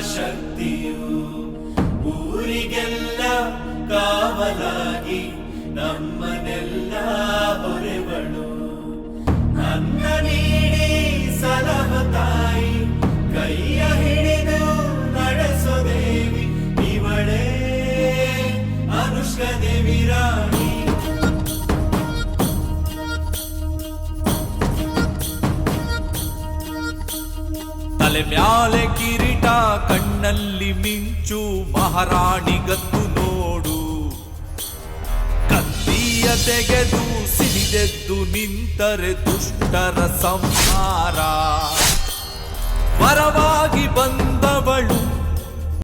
ಶಕ್ತಿಯು ಊರಿಗೆಲ್ಲ ಕಾವಲಾಗಿ ನಮ್ಮನೆಲ್ಲ ಹೊರೆವಳು ನನ್ನ ನೀಡಿ ಸಲಹ ತಾಯಿ ಕೈಯ ಹಿಡಿದು ನಡೆಸೋ ದೇವಿ ಇವಳೇ ಅನುಷ್ಕ ದೇವಿ ರಾಣಿ. ತಲೆ ಮ್ಯಾಲೆ ಕಿರೀಟ ಕಣ್ಣಲ್ಲಿ ಮಿಂಚು ಮಹಾರಾಣಿಗತ್ತು ನೋಡು ಕತ್ತಿಯ ತೆಗೆದು ಸಿಡಿದೆದ್ದು ನಿಂತರೆ ದುಷ್ಟರ ಸಂಹಾರ ವರವಾಗಿ ಬಂದವಳು